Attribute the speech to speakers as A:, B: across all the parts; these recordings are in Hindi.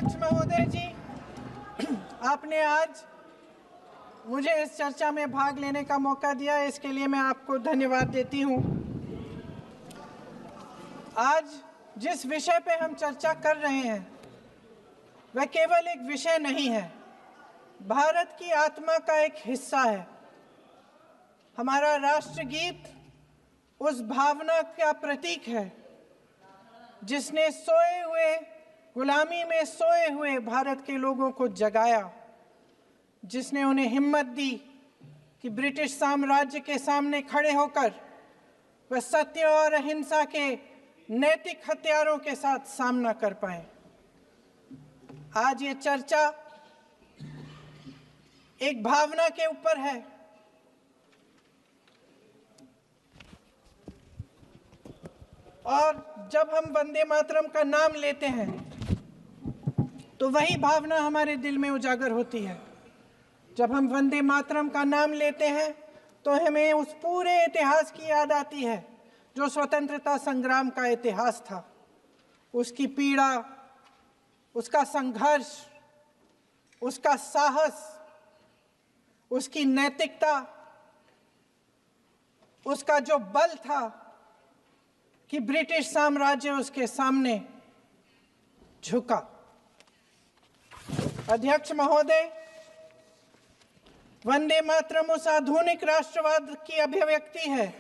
A: अध्यक्ष महोदय जी, आपने आज मुझे इस चर्चा में भाग लेने का मौका दिया, इसके लिए मैं आपको धन्यवाद देती हूं। आज जिस विषय पे हम चर्चा कर रहे हैं वह केवल एक विषय नहीं है, भारत की आत्मा का एक हिस्सा है। हमारा राष्ट्रगीत उस भावना का प्रतीक है जिसने सोए हुए, गुलामी में सोए हुए भारत के लोगों को जगाया, जिसने उन्हें हिम्मत दी कि ब्रिटिश साम्राज्य के सामने खड़े होकर वह सत्य और अहिंसा के नैतिक हथियारों के साथ सामना कर पाए। आज ये चर्चा एक भावना के ऊपर है। और जब हम वंदे मातरम का नाम लेते हैं तो वही भावना हमारे दिल में उजागर होती है। जब हम वंदे मातरम का नाम लेते हैं तो हमें उस पूरे इतिहास की याद आती है जो स्वतंत्रता संग्राम का इतिहास था, उसकी पीड़ा, उसका संघर्ष, उसका साहस, उसकी नैतिकता, उसका जो बल था कि ब्रिटिश साम्राज्य उसके सामने झुका। अध्यक्ष महोदय, वंदे मातरम उस आधुनिक राष्ट्रवाद की अभिव्यक्ति है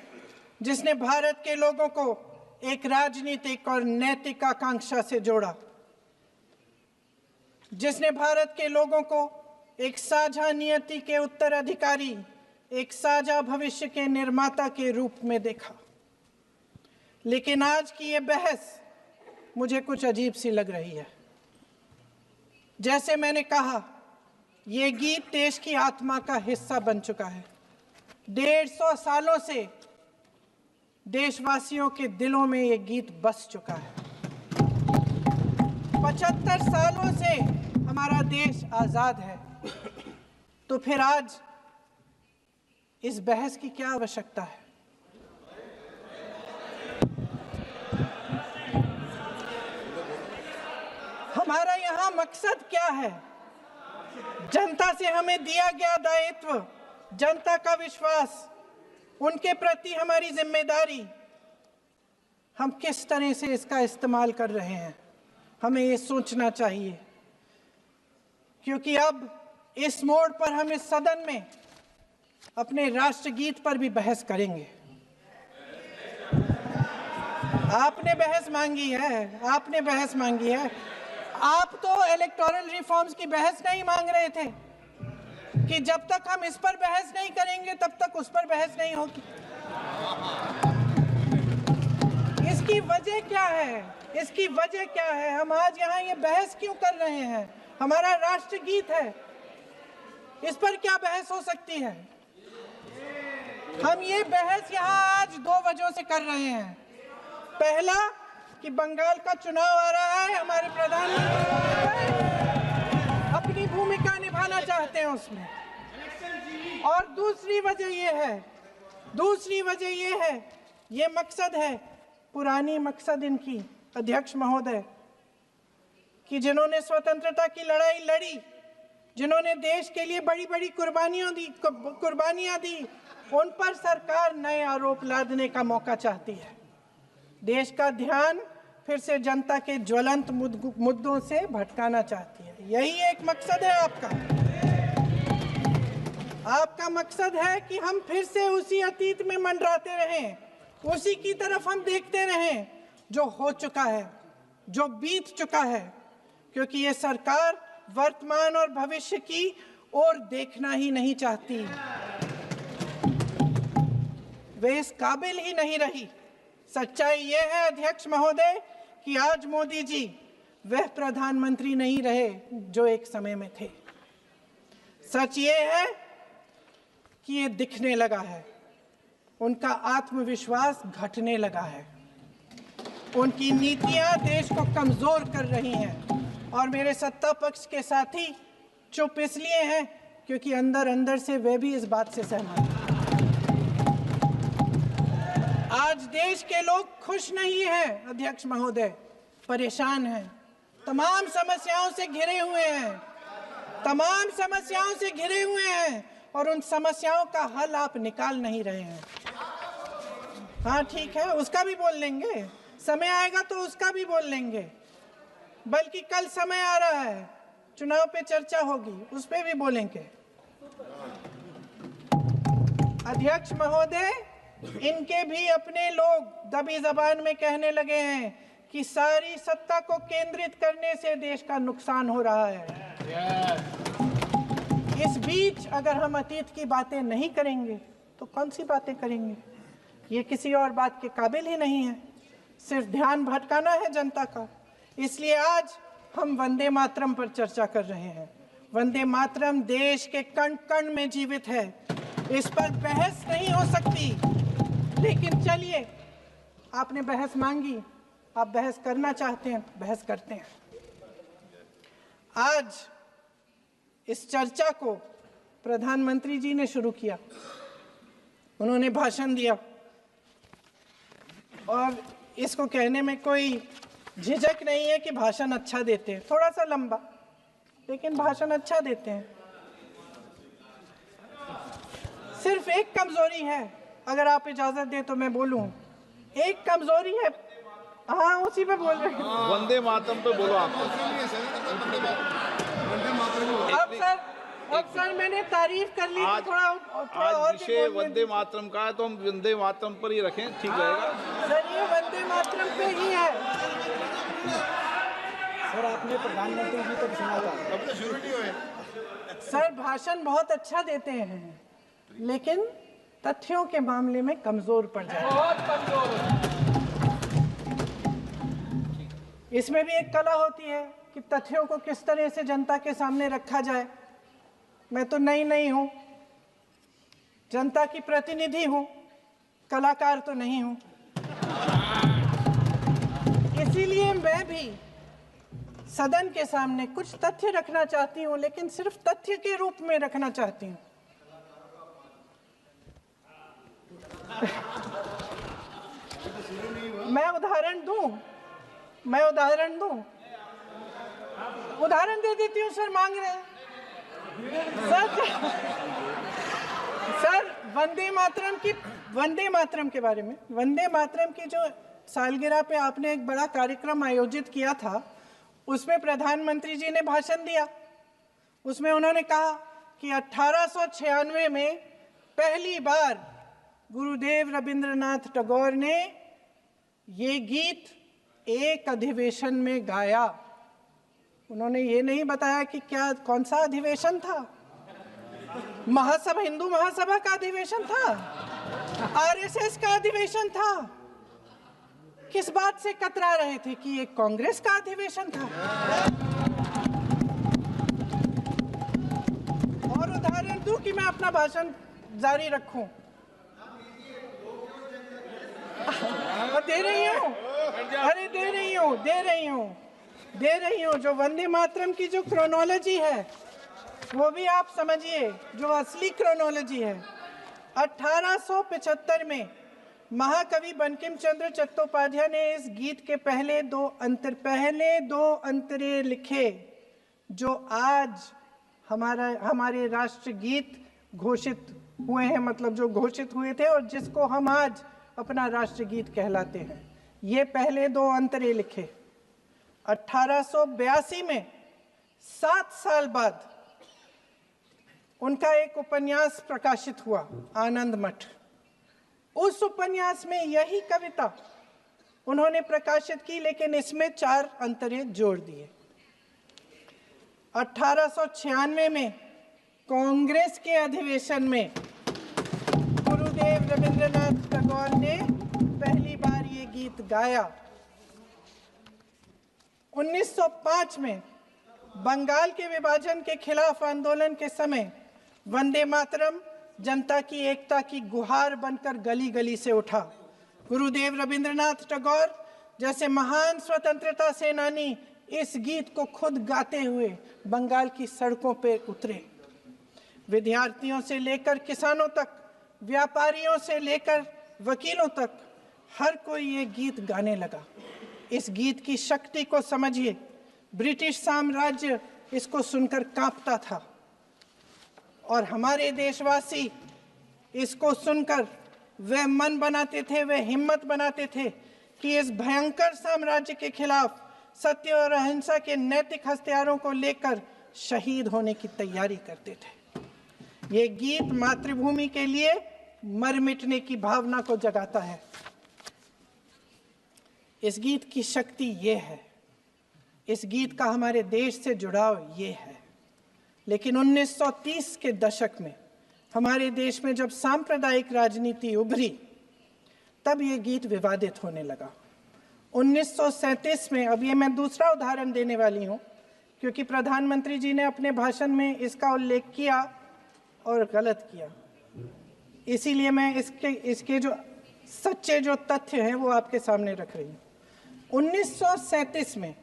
A: जिसने भारत के लोगों को एक राजनीतिक और नैतिक आकांक्षा से जोड़ा, जिसने भारत के लोगों को एक साझा नियति के उत्तराधिकारी, एक साझा भविष्य के निर्माता के रूप में देखा। लेकिन आज की ये बहस मुझे कुछ अजीब सी लग रही है। जैसे मैंने कहा, ये गीत देश की आत्मा का हिस्सा बन चुका है। 150 सालों से देशवासियों के दिलों में ये गीत बस चुका है। 75 सालों से हमारा देश आजाद है, तो फिर आज इस बहस की क्या आवश्यकता है? हमारा यहाँ मकसद क्या है? जनता से हमें दिया गया दायित्व, जनता का विश्वास, उनके प्रति हमारी जिम्मेदारी, हम किस तरह से इसका इस्तेमाल कर रहे हैं, हमें ये सोचना चाहिए। क्योंकि अब इस मोड़ पर हम इस सदन में अपने राष्ट्रगीत पर भी बहस करेंगे। आपने बहस मांगी है, आपने बहस मांगी है। आप तो इलेक्टोरल रिफॉर्म्स की बहस नहीं मांग रहे थे कि जब तक हम इस पर बहस नहीं करेंगे तब तक उस पर बहस नहीं होगी। इसकी वजह क्या है? इसकी वजह क्या है? हम आज यहाँ ये बहस क्यों कर रहे हैं? हमारा राष्ट्रगीत है, इस पर क्या बहस हो सकती है? हम ये बहस यहाँ आज 2 वजहों से कर रहे हैं। पहला कि बंगाल का चुनाव आ रहा है, हमारे प्रधानमंत्री अपनी भूमिका निभाना चाहते हैं उसमें। और दूसरी वजह ये है, ये मकसद है, पुरानी मकसद इनकी, अध्यक्ष महोदय, कि जिन्होंने स्वतंत्रता की लड़ाई लड़ी, जिन्होंने देश के लिए बड़ी बड़ी कुर्बानियां दी, उन पर सरकार नए आरोप लादने का मौका चाहती है। देश का ध्यान फिर से जनता के ज्वलंत मुद्दों से भटकाना चाहती है। यही एक मकसद है आपका। आपका मकसद है कि हम फिर से उसी अतीत में मंडराते रहें, उसी की तरफ हम देखते रहें जो हो चुका है, जो बीत चुका है। क्योंकि ये सरकार वर्तमान और भविष्य की ओर देखना ही नहीं चाहती, वे इस काबिल ही नहीं रही। सच्चाई ये है अध्यक्ष महोदय कि आज मोदी जी वह प्रधानमंत्री नहीं रहे जो एक समय में थे। सच ये है कि ये दिखने लगा है, उनका आत्मविश्वास घटने लगा है, उनकी नीतियां देश को कमजोर कर रही हैं। और मेरे सत्ता पक्ष के साथी चुप इसलिए हैं क्योंकि अंदर अंदर से वे भी इस बात से सहमत हैं। आज देश के लोग खुश नहीं हैं अध्यक्ष महोदय, परेशान हैं। तमाम समस्याओं से घिरे हुए हैं, तमाम समस्याओं से घिरे हुए हैं, और उन समस्याओं का हल आप निकाल नहीं रहे हैं। हाँ ठीक है, उसका भी बोल लेंगे, समय आएगा तो उसका भी बोल लेंगे, बल्कि कल समय आ रहा है, चुनाव पे चर्चा होगी, उस पे भी बोलेंगे। अध्यक्ष महोदय, इनके भी अपने लोग दबी जबान में कहने लगे हैं कि सारी सत्ता को केंद्रित करने से देश का नुकसान हो रहा है। इस बीच अगर हम अतीत की बातें नहीं करेंगे तो कौन सी बातें करेंगे? ये किसी और बात के काबिल ही नहीं है, सिर्फ ध्यान भटकाना है जनता का। इसलिए आज हम वंदे मातरम पर चर्चा कर रहे हैं। वंदे मातरम देश के कण कण में जीवित है, इस पर बहस नहीं हो सकती। लेकिन चलिए, आपने बहस मांगी, आप बहस करना चाहते हैं, बहस करते हैं। आज इस चर्चा को प्रधानमंत्री जी ने शुरू किया, उन्होंने भाषण दिया, और इसको कहने में कोई झिझक नहीं है कि भाषण अच्छा देते हैं, थोड़ा सा लंबा, लेकिन भाषण अच्छा देते हैं। सिर्फ एक कमजोरी है, अगर आप इजाजत दें तो मैं बोलूं, एक कमजोरी है। हाँ, उसी पे बोल रहे हैं,
B: वंदे मातरम पे बोलो आप।
A: अब सर मैंने तारीफ कर ली,
B: आज,
A: थोड़ा
B: आज विषय वंदे मातरम का है तो हम वंदे मातरम पर ही रखें, ठीक रहेगा
A: सर? ये वंदे मातरम पे ही है।
C: सर आपने प्रधानमंत्री जी को सुना था,
B: अब तो शुरू नहीं हुए।
A: सर भाषण बहुत अच्छा देते हैं, लेकिन तथ्यों के मामले में कमजोर पड़ जाते हैं, बहुत कमजोर। इसमें भी एक कला होती है कि तथ्यों को किस तरह से जनता के सामने रखा जाए। मैं तो नई हूं, जनता की प्रतिनिधि हूं, कलाकार तो नहीं हूं। इसीलिए मैं भी सदन के सामने कुछ तथ्य रखना चाहती हूं, लेकिन सिर्फ तथ्य के रूप में रखना चाहती हूं। मैं उदाहरण दूं, उदाहरण दे देती हूँ। सर मांग रहे हैं सर वंदे मातरम के बारे में, वंदे मातरम की जो सालगिरह पे आपने एक बड़ा कार्यक्रम आयोजित किया था, उसमें प्रधानमंत्री जी ने भाषण दिया। उसमें उन्होंने कहा कि 1896 में पहली बार गुरुदेव रविंद्रनाथ टैगोर ने ये गीत एक अधिवेशन में गाया। उन्होंने ये नहीं बताया कि कौन सा अधिवेशन था, महासभा, हिंदू महासभा का अधिवेशन था, आरएसएस का अधिवेशन था, किस बात से कतरा रहे थे कि ये कांग्रेस का अधिवेशन था। और उदाहरण दूं कि मैं अपना भाषण जारी रखूं? दे रही हूं। जो वंदे मातरम की जो क्रोनोलॉजी है वो भी आप समझिए, जो असली क्रोनोलॉजी है। 1875 में महाकवि बंकिम चंद्र चट्टोपाध्याय ने इस गीत के पहले दो अंतरे लिखे, जो आज हमारे राष्ट्रगीत घोषित हुए हैं, मतलब जो घोषित हुए थे और जिसको हम आज अपना राष्ट्रगीत कहलाते हैं। ये पहले दो अंतरे लिखे। 1882 में 7 साल बाद उनका एक उपन्यास प्रकाशित हुआ, आनंद मठ। उस उपन्यास में यही कविता उन्होंने प्रकाशित की, लेकिन इसमें 4 अंतरे जोड़ दिए। 1896 में कांग्रेस के अधिवेशन में गुरुदेव रविंद्रनाथ टैगोर ने पहली बार ये गीत गाया। 1905 में बंगाल के विभाजन के खिलाफ आंदोलन के समय वंदे मातरम जनता की एकता की गुहार बनकर गली गली से उठा। गुरुदेव रविंद्रनाथ टैगोर जैसे महान स्वतंत्रता सेनानी इस गीत को खुद गाते हुए बंगाल की सड़कों पर उतरे। विद्यार्थियों से लेकर किसानों तक, व्यापारियों से लेकर वकीलों तक, हर कोई ये गीत गाने लगा। इस गीत की शक्ति को समझिए। ब्रिटिश साम्राज्य इसको सुनकर कांपता था और हमारे देशवासी इसको सुनकर वे मन बनाते थे, वे हिम्मत बनाते थे कि इस भयंकर साम्राज्य के खिलाफ सत्य और अहिंसा के नैतिक हथियारों को लेकर शहीद होने की तैयारी करते थे। ये गीत मातृभूमि के लिए मर मिटने की भावना को जगाता है। इस गीत की शक्ति ये है, इस गीत का हमारे देश से जुड़ाव ये है। लेकिन 1930 के दशक में हमारे देश में जब सांप्रदायिक राजनीति उभरी, तब ये गीत विवादित होने लगा। 1937 में, अब ये मैं दूसरा उदाहरण देने वाली हूँ क्योंकि प्रधानमंत्री जी ने अपने भाषण में इसका उल्लेख किया और गलत किया, इसीलिए मैं इसके जो सच्चे जो तथ्य हैं वो आपके सामने रख रही हूँ। 1937 में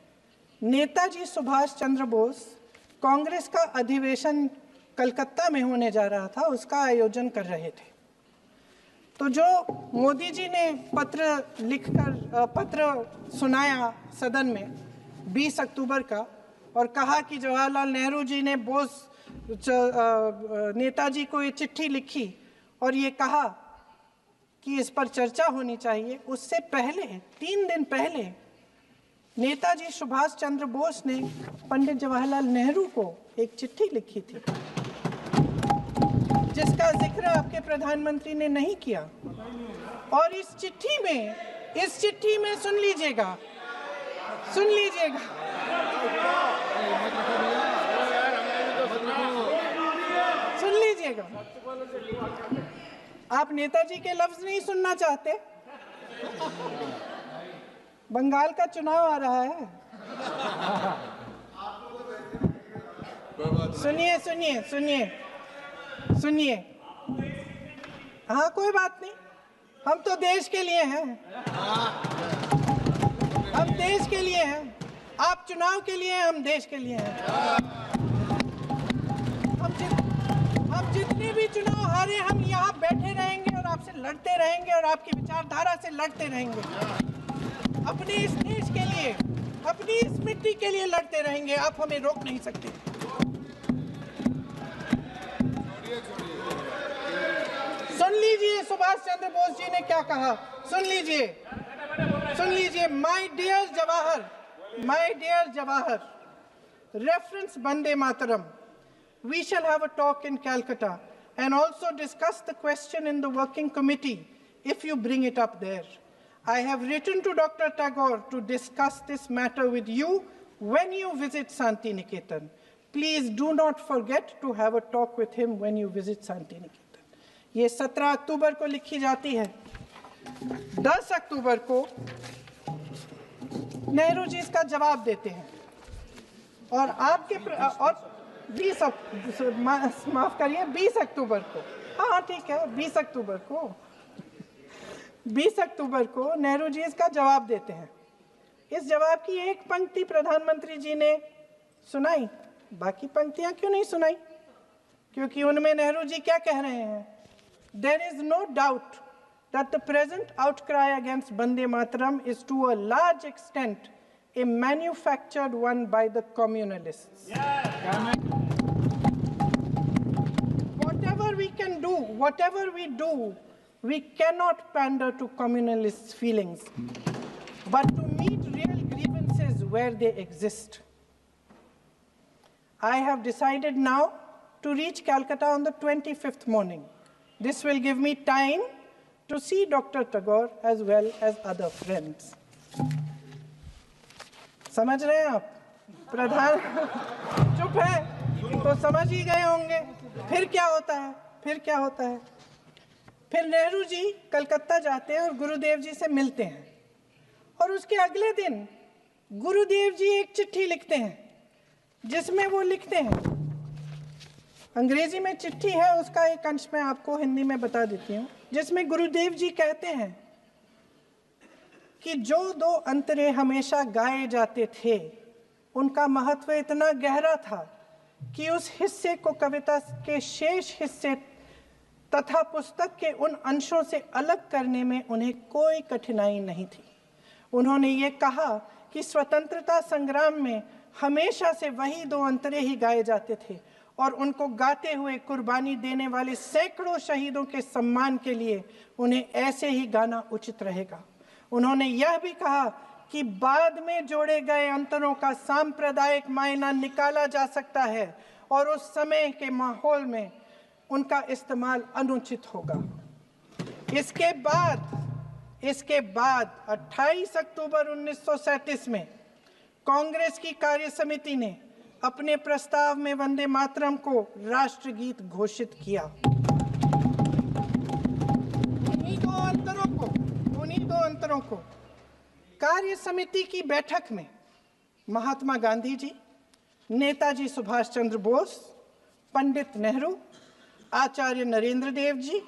A: नेताजी सुभाष चंद्र बोस कांग्रेस का अधिवेशन कलकत्ता में होने जा रहा था, उसका आयोजन कर रहे थे। तो जो मोदी जी ने पत्र सुनाया सदन में 20 अक्टूबर का और कहा कि जवाहरलाल नेहरू जी ने नेताजी को ये चिट्ठी लिखी और ये कहा कि इस पर चर्चा होनी चाहिए, उससे पहले 3 दिन पहले नेताजी सुभाष चंद्र बोस ने पंडित जवाहरलाल नेहरू को एक चिट्ठी लिखी थी जिसका जिक्र आपके प्रधानमंत्री ने नहीं किया। और इस चिट्ठी में सुन लीजिएगा आप नेताजी के लफ्ज नहीं सुनना चाहते? बंगाल का चुनाव आ रहा है, सुनिए। हाँ, कोई बात नहीं, हम तो देश के लिए हैं, हम देश के लिए हैं। आप चुनाव के लिए हैं, हम देश के लिए हैं। हम जितने भी चुनाव हारे, हम यहाँ बैठे रहेंगे और आपसे लड़ते रहेंगे और आपकी विचारधारा से लड़ते रहेंगे। अपने इस देश के लिए, अपनी इस मिट्टी के लिए लड़ते रहेंगे। आप हमें रोक नहीं सकते। सुन लीजिए सुभाष चंद्र बोस जी ने क्या कहा, सुन लीजिए। My dear Jawahar, reference Vande Mataram. We shall have a talk in Calcutta and also discuss the question in the working committee if you bring it up there. I have written to Dr. Tagore to discuss this matter with you when you visit Santi Niketan. Please do not forget to have a talk with him when you visit Santi Niketan. ये 17 अक्टूबर को लिखी जाती है। 10 अक्टूबर को नेहरू जी इसका जवाब देते हैं और और 20 अक्टूबर को, हाँ ठीक है, 20 अक्टूबर को नेहरू जी इसका जवाब देते हैं। इस जवाब की एक पंक्ति प्रधानमंत्री जी ने सुनाई, बाकी पंक्तियां क्यों नहीं सुनाई? क्योंकि उनमें नेहरू जी क्या कह रहे हैं? There is no doubt that the present outcry against Vande Mataram is to a large extent a manufactured one by the communalists. Whatever we do, we cannot pander to communalists' feelings, but to meet real grievances where they exist. I have decided now to reach Calcutta on the 25th morning. This will give me time to see Dr. Tagore as well as other friends. समझ रहे हैं आप? प्रधान चुप है तो समझ ही गए होंगे। फिर क्या होता है? फिर नेहरू जी कलकत्ता जाते हैं और गुरुदेव जी से मिलते हैं और उसके अगले दिन गुरुदेव जी एक चिट्ठी लिखते हैं जिसमें वो लिखते हैं, अंग्रेजी में चिट्ठी है, उसका एक अंश मैं आपको हिंदी में बता देती हूँ, जिसमें गुरुदेव जी कहते हैं कि जो 2 अंतरे हमेशा गाए जाते थे उनका महत्व इतना गहरा था कि उस हिस्से को कविता के शेष हिस्से तथा पुस्तक के उन अंशों से अलग करने में उन्हें कोई कठिनाई नहीं थी। उन्होंने ये कहा कि स्वतंत्रता संग्राम में हमेशा से वही 2 अंतरे ही गाए जाते थे और उनको गाते हुए कुर्बानी देने वाले सैकड़ों शहीदों के सम्मान के लिए उन्हें ऐसे ही गाना उचित रहेगा। उन्होंने यह भी कहा कि बाद में जोड़े गए अंतरों का सांप्रदायिक मायना निकाला जा सकता है और उस समय के माहौल में उनका इस्तेमाल अनुचित होगा। इसके बाद 28 अक्टूबर 1937 में कांग्रेस की कार्य समिति ने अपने प्रस्ताव में वंदे मातरम को राष्ट्रगीत घोषित किया। उन्हीं दो अंतरों को कार्य समिति की बैठक में महात्मा गांधी जी, नेताजी सुभाष चंद्र बोस, पंडित नेहरू, आचार्य नरेंद्र देव जी,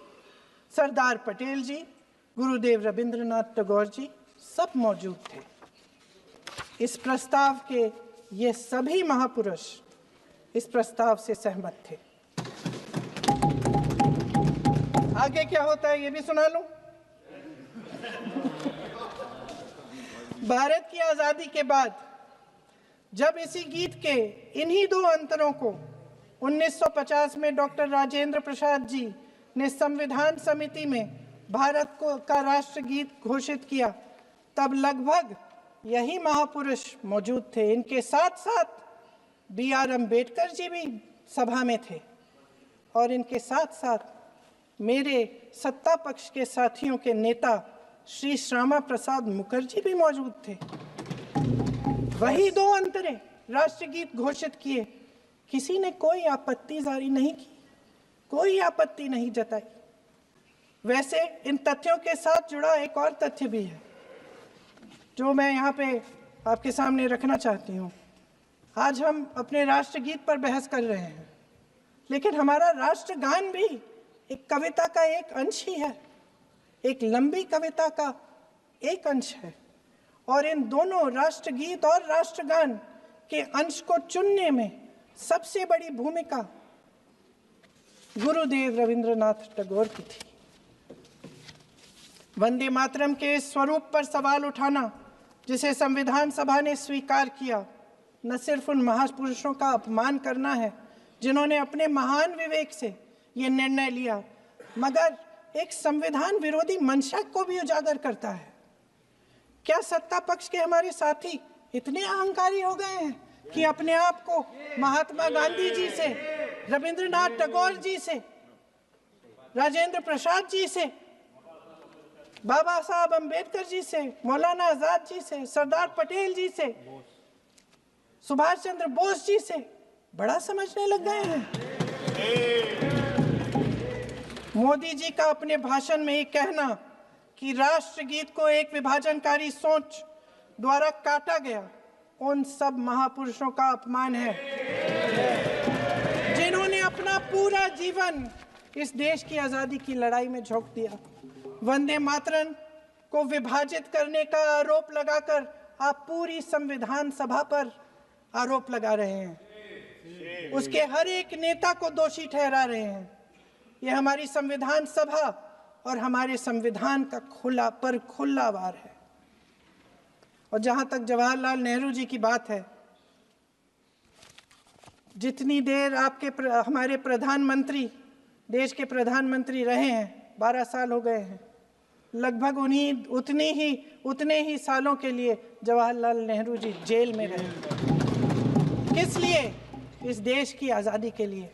A: सरदार पटेल जी, गुरुदेव रविंद्रनाथ टैगोर जी सब मौजूद थे। इस प्रस्ताव के ये सभी महापुरुष इस प्रस्ताव से सहमत थे। आगे क्या होता है ये भी सुना लूं। भारत की आजादी के बाद जब इसी गीत के इन्हीं 2 अंतरों को 1950 में डॉक्टर राजेंद्र प्रसाद जी ने संविधान समिति में भारत का राष्ट्रगीत घोषित किया, तब लगभग यही महापुरुष मौजूद थे। इनके साथ साथ BR अम्बेडकर जी भी सभा में थे और इनके साथ साथ मेरे सत्ता पक्ष के साथियों के नेता श्री श्यामा प्रसाद मुखर्जी भी मौजूद थे। वही 2 अंतरे राष्ट्रगीत घोषित किए। किसी ने कोई आपत्ति जारी नहीं की, कोई आपत्ति नहीं जताई। वैसे इन तथ्यों के साथ जुड़ा एक और तथ्य भी है जो मैं यहाँ पे आपके सामने रखना चाहती हूँ। आज हम अपने राष्ट्रगीत पर बहस कर रहे हैं, लेकिन हमारा राष्ट्रगान भी एक कविता का एक अंश ही है, एक लंबी कविता का एक अंश है। और इन दोनों राष्ट्रगीत और राष्ट्रगान के अंश को चुनने में सबसे बड़ी भूमिका गुरुदेव रविंद्रनाथ टैगोर की थी। वंदे मातरम के इस स्वरूप पर सवाल उठाना, जिसे संविधान सभा ने स्वीकार किया, न सिर्फ उन महापुरुषों का अपमान करना है जिन्होंने अपने महान विवेक से ये निर्णय लिया, मगर एक संविधान विरोधी मंशा को भी उजागर करता है। क्या सत्ता पक्ष के हमारे साथी इतने अहंकारी हो गए हैं कि अपने आप को महात्मा गांधी जी से, रविंद्रनाथ टैगोर जी से, राजेंद्र प्रसाद जी से, बाबा साहब अम्बेडकर जी से, मौलाना आजाद जी से, सरदार पटेल जी से, सुभाष चंद्र बोस जी से बड़ा समझने लग गए हैं? मोदी जी का अपने भाषण में ही कहना कि राष्ट्रगीत को एक विभाजनकारी सोच द्वारा काटा गया, उन सब महापुरुषों का अपमान है जिन्होंने अपना पूरा जीवन इस देश की आजादी की लड़ाई में झोंक दिया। वंदे मातरम को विभाजित करने का आरोप लगाकर आप पूरी संविधान सभा पर आरोप लगा रहे हैं, उसके हर एक नेता को दोषी ठहरा रहे हैं। यह हमारी संविधान सभा और हमारे संविधान का खुला वार है। और जहां तक जवाहरलाल नेहरू जी की बात है, जितनी देर हमारे प्रधानमंत्री देश के प्रधानमंत्री रहे हैं, 12 साल हो गए हैं, लगभग उतने ही सालों के लिए जवाहरलाल नेहरू जी जेल में रहे। किस लिए? इस देश की आज़ादी के लिए।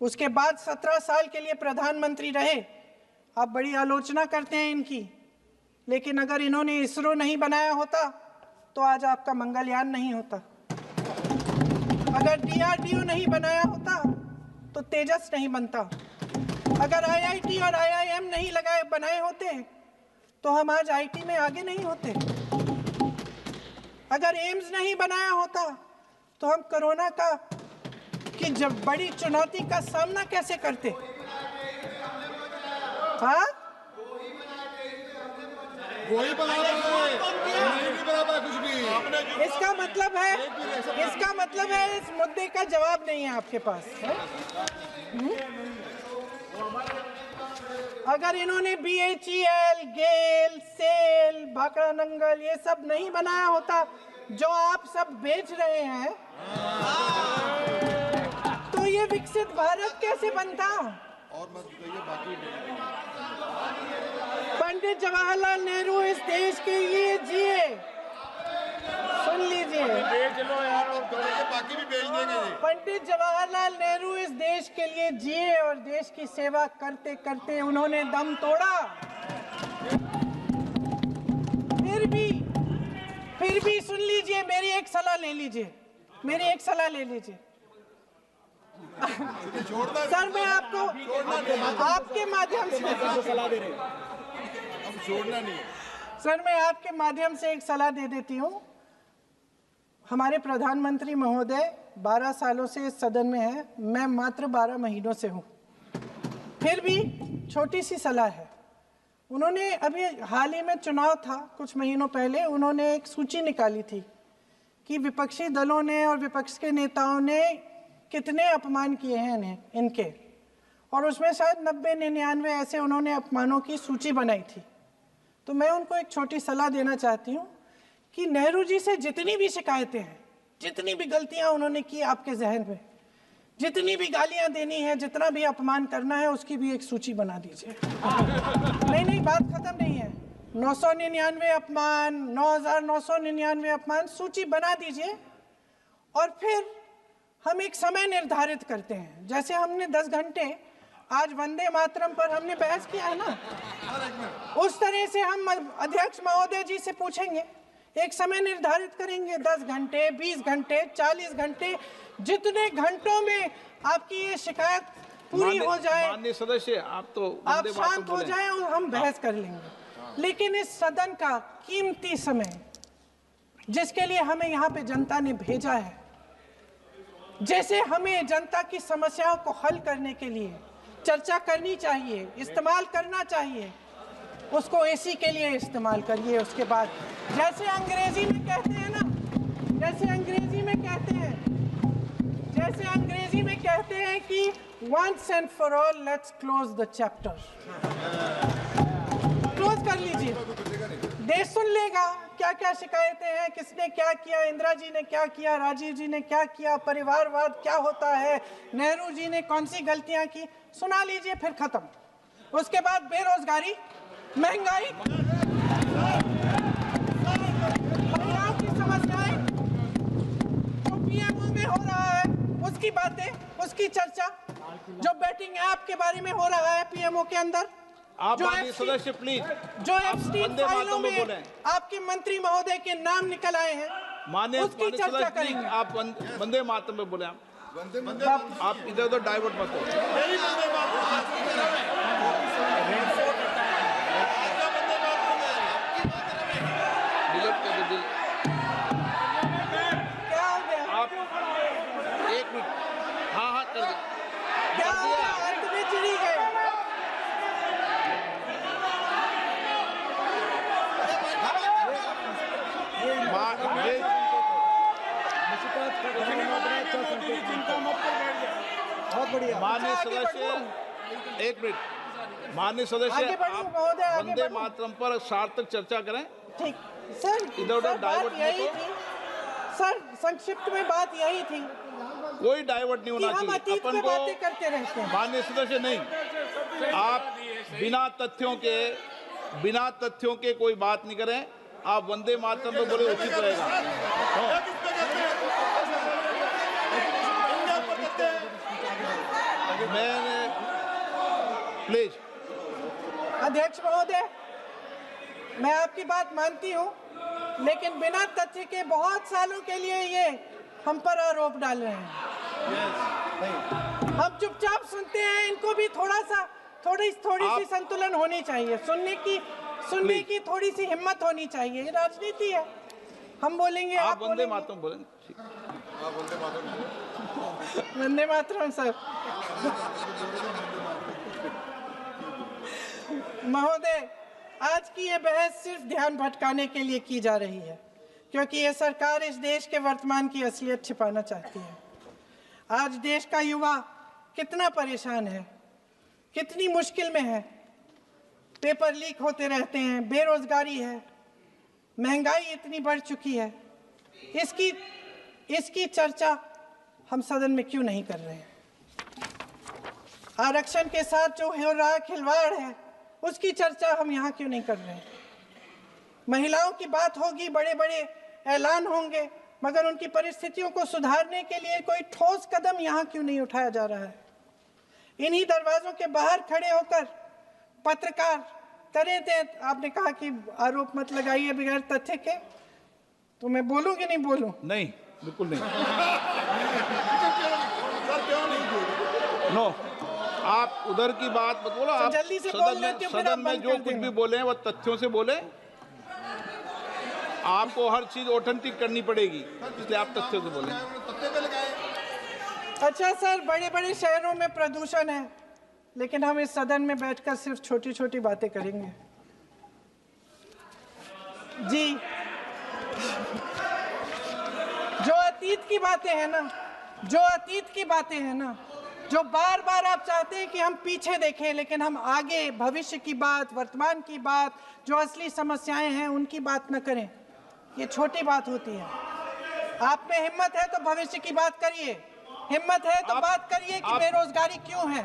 A: उसके बाद 17 साल के लिए प्रधानमंत्री रहे। आप बड़ी आलोचना करते हैं इनकी, लेकिन अगर इन्होंने इसरो नहीं बनाया होता तो आज आपका मंगलयान नहीं होता। अगर DRDO नहीं बनाया होता तो तेजस नहीं बनता। अगर IIT और IIM नहीं बनाए होते तो हम आज IT में आगे नहीं होते। अगर एम्स नहीं बनाया होता तो हम कोरोना की जब बड़ी चुनौती का सामना कैसे करते? हाँ,
D: वही बना कुछ भी।
A: इसका मतलब है इस मुद्दे का जवाब नहीं है आपके पास। अगर इन्होंने BHEL, गेल, सेल, भाखड़ा नंगल ये सब नहीं बनाया होता जो आप सब बेच रहे हैं, तो ये विकसित भारत कैसे बनता?
D: और मत कहिए बाकी।
A: पंडित जवाहरलाल नेहरू इस देश के लिए जिए, सुन लीजिए,
D: बेच लो यार, बाकी भी बेच देंगे।
A: पंडित जवाहरलाल नेहरू इस देश के लिए जिए और देश की सेवा करते करते उन्होंने दम तोड़ा। फिर भी सुन लीजिए, मेरी एक सलाह ले लीजिए, मेरी एक सलाह ले लीजिए। सर मैं आपको आपके माध्यम से
C: सलाह दे रहे हैं,
D: अब छोड़ना नहीं।
A: सर मैं आपके माध्यम से एक सलाह दे देती हूँ। हमारे प्रधानमंत्री महोदय 12 सालों से इस सदन में हैं, मैं मात्र 12 महीनों से हूँ। फिर भी छोटी सी सलाह है। उन्होंने अभी हाल ही में चुनाव था, कुछ महीनों पहले उन्होंने एक सूची निकाली थी कि विपक्षी दलों ने और विपक्ष के नेताओं ने कितने अपमान किए हैं इनके, और उसमें शायद 90-99 ऐसे उन्होंने अपमानों की सूची बनाई थी। तो मैं उनको एक छोटी सलाह देना चाहती हूँ कि नेहरू जी से जितनी भी शिकायतें हैं, जितनी भी गलतियां उन्होंने की आपके जहन में, जितनी भी गालियां देनी है, जितना भी अपमान करना है, उसकी भी एक सूची बना दीजिए। नहीं, बात खत्म नहीं है। 999 अपमान, 9,999 अपमान, सूची बना दीजिए और फिर हम एक समय निर्धारित करते हैं। जैसे हमने 10 घंटे आज वंदे मातरम पर हमने बहस किया है ना, उस तरह से हम अध्यक्ष महोदय जी से पूछेंगे, एक समय निर्धारित करेंगे, 10 घंटे, 20 घंटे, 40 घंटे, जितने घंटों में आपकी ये शिकायत पूरी हो जाए,
B: माननीय सदस्य आप तो
A: आप शांत हो जाएं और हम बहस कर लेंगे। लेकिन इस सदन का कीमती समय, जिसके लिए हमें यहाँ पे जनता ने भेजा है, जैसे हमें जनता की समस्याओं को हल करने के लिए चर्चा करनी चाहिए, इस्तेमाल करना चाहिए, उसको एसी के लिए इस्तेमाल करिए। उसके बाद जैसे अंग्रेजी में कहते हैं ना, जैसे अंग्रेजी में कहते हैं कि once and for all let's close the chapter, close कर लीजिए। देश सुन लेगा क्या क्या शिकायतें हैं, किसने क्या किया, इंदिरा जी ने क्या किया, राजीव जी ने क्या किया, परिवारवाद क्या होता है, नेहरू जी ने कौन सी गलतियां की, सुना लीजिए, फिर खत्म। उसके बाद बेरोजगारी, महंगाई, महिलाओं की समस्याएं, जो पीएमओ में हो रहा है उसकी बातें, उसकी चर्चा, जो बैटिंग ऐप के बारे में हो रहा है पीएमओ के अंदर,
B: आप माननीय सदस्य प्लीज,
A: जो एप्स्टीन फाइलों में
B: बोले
A: आपके मंत्री महोदय के नाम निकल आए हैं,
B: माननीय
A: उसकी चर्चा करेंगे।
B: आप वंदे मातरम में बोले, आप इधर उधर डाइवर्ट मत हो।
A: क्या हो गया?
B: आप 1 मिनट, हाँ कर दो।
A: क्या हो गया? अंत में चिड़ी गए।
C: बहुत बढ़िया।
B: माननीय
A: आगे
B: सदस्य, 1 मिनट, माननीय सदस्य,
A: आगे बढ़ो
B: आप
A: महोदय, आगे
B: वंदे
A: बढ़ो।
B: मातरम पर सार्थक चर्चा करें।
A: ठीक सर,
B: इधर उधर
A: सर, बात
B: डाइवर्ट मत
A: यही
B: हो।
A: थी सर, संक्षिप्त में बात यही थी
B: कोई डाइवर्ट नहीं
A: कि
B: होना
A: हम
B: चाहिए
A: अतीत
B: अपन
A: में
B: को।
A: बातें करते रहते हैं।
B: माननीय सदस्य नहीं, आप बिना तथ्यों के कोई बात नहीं करें। आप वंदे मातरम पे बोले उचित रहेगा। मैंने प्लीज,
A: अध्यक्ष महोदय, मैं आपकी बात मानती हूँ, लेकिन बिना तथ्य के बहुत सालों के लिए ये हम पर आरोप डाल रहे हैं। हम चुपचाप सुनते हैं, इनको भी थोड़ी सी संतुलन होनी चाहिए, सुनने की थोड़ी सी हिम्मत होनी चाहिए। ये राजनीति है, हम बोलेंगे, आप
B: वंदे
A: बोलेंगे।
B: मातरम बोलें। ठीक।
A: वंदे मातरम सर। महोदय, आज की ये बहस सिर्फ ध्यान भटकाने के लिए की जा रही है, क्योंकि ये सरकार इस देश के वर्तमान की असलियत छिपाना चाहती है। आज देश का युवा कितना परेशान है, कितनी मुश्किल में है, पेपर लीक होते रहते हैं, बेरोजगारी है, महंगाई इतनी बढ़ चुकी है, इसकी चर्चा हम सदन में क्यों नहीं कर रहे हैं? आरक्षण के साथ जो हो रहा खिलवाड़ है उसकी चर्चा हम यहाँ क्यों नहीं कर रहे हैं? महिलाओं की बात होगी, बड़े बड़े ऐलान होंगे, मगर उनकी परिस्थितियों को सुधारने के लिए कोई ठोस कदम यहाँ क्यों नहीं उठाया जा रहा है? इन्हीं दरवाजों के बाहर खड़े होकर पत्रकार करे थे। आपने कहा कि आरोप मत लगाइए बगैर तथ्य के, तो मैं बोलूं कि नहीं बोलूं?
B: नहीं, बिल्कुल नहीं। नो, आप उधर की बात मत बोलो। आप
A: जल्दी से बोल लेते हो, फिर आप
B: सदन में
A: बंद
B: जो
A: कर
B: कुछ
A: देना।
B: भी बोले हैं वो तथ्यों से बोले। आपको हर चीज ऑथेंटिक करनी पड़ेगी, इसलिए आप तथ्यों से बोले।
D: तत्ते पे लगाए।
A: अच्छा सर, बड़े बड़े शहरों में प्रदूषण है, लेकिन हम इस सदन में बैठकर सिर्फ छोटी छोटी बातें करेंगे। जी, जो अतीत की बातें हैं ना, जो बार बार आप चाहते हैं कि हम पीछे देखें, लेकिन हम आगे भविष्य की बात, वर्तमान की बात, जो असली समस्याएं हैं उनकी बात न करें, ये छोटी बात होती है। आप में हिम्मत है तो भविष्य की बात करिए, हिम्मत है तो बात करिए कि बेरोजगारी क्यों है,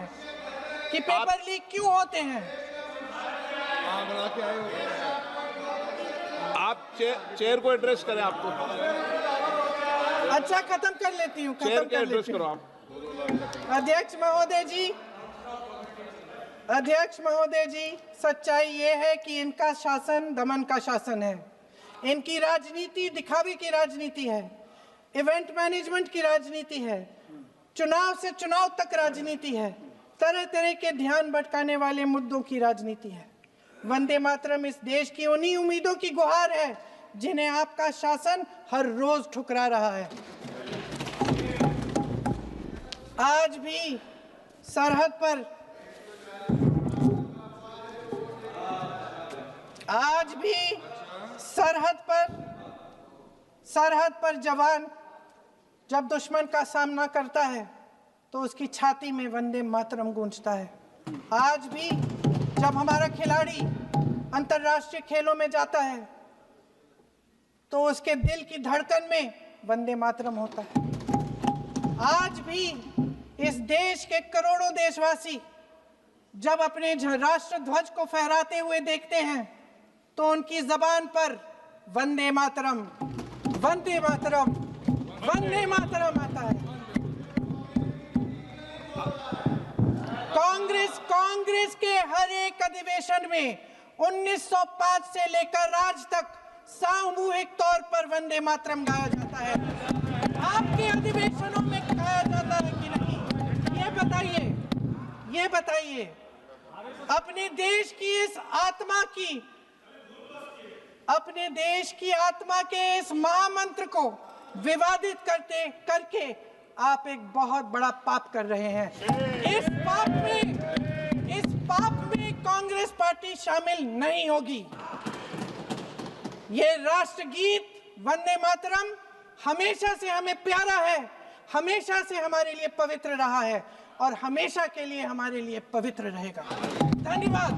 A: कि पेपर लीक क्यों होते हैं।
B: आप चेयर को एड्रेस करें। आपको
A: अच्छा, खत्म कर लेती हूँ,
B: चेयर के एड्रेस करो आप।
A: अध्यक्ष महोदय जी, सच्चाई ये है कि इनका शासन दमन का शासन है। इनकी राजनीति दिखावे की राजनीति है, इवेंट मैनेजमेंट की राजनीति है, चुनाव से चुनाव तक राजनीति है, तरह तरह के ध्यान भटकाने वाले मुद्दों की राजनीति है। वंदे मातरम इस देश की उन्हीं उम्मीदों की गुहार है जिन्हें आपका शासन हर रोज ठुकरा रहा है। आज भी सरहद पर जवान जब दुश्मन का सामना करता है तो उसकी छाती में वंदे मातरम गूंजता है। आज भी जब हमारा खिलाड़ी अंतर्राष्ट्रीय खेलों में जाता है तो उसके दिल की धड़कन में वंदे मातरम होता है। आज भी इस देश के करोड़ों देशवासी जब अपने राष्ट्र ध्वज को फहराते हुए देखते हैं तो उनकी जबान पर वंदे मातरम, वंदे मातरम, वंदे मातरम आता है। कांग्रेस के हर एक अधिवेशन में 1905 से लेकर आज तक सामूहिक तौर पर वंदे मातरम गाया जाता है। आपके अधिवेशनों में गाया जाता है कि नहीं, ये बताइए। अपने देश की आत्मा के इस महामंत्र को विवादित करके आप एक बहुत बड़ा पाप कर रहे हैं। इस पाप में कांग्रेस पार्टी शामिल नहीं होगी। ये राष्ट्रगीत वंदे मातरम हमेशा से हमें प्यारा है, हमेशा से हमारे लिए पवित्र रहा है और हमेशा के लिए हमारे लिए पवित्र रहेगा। धन्यवाद।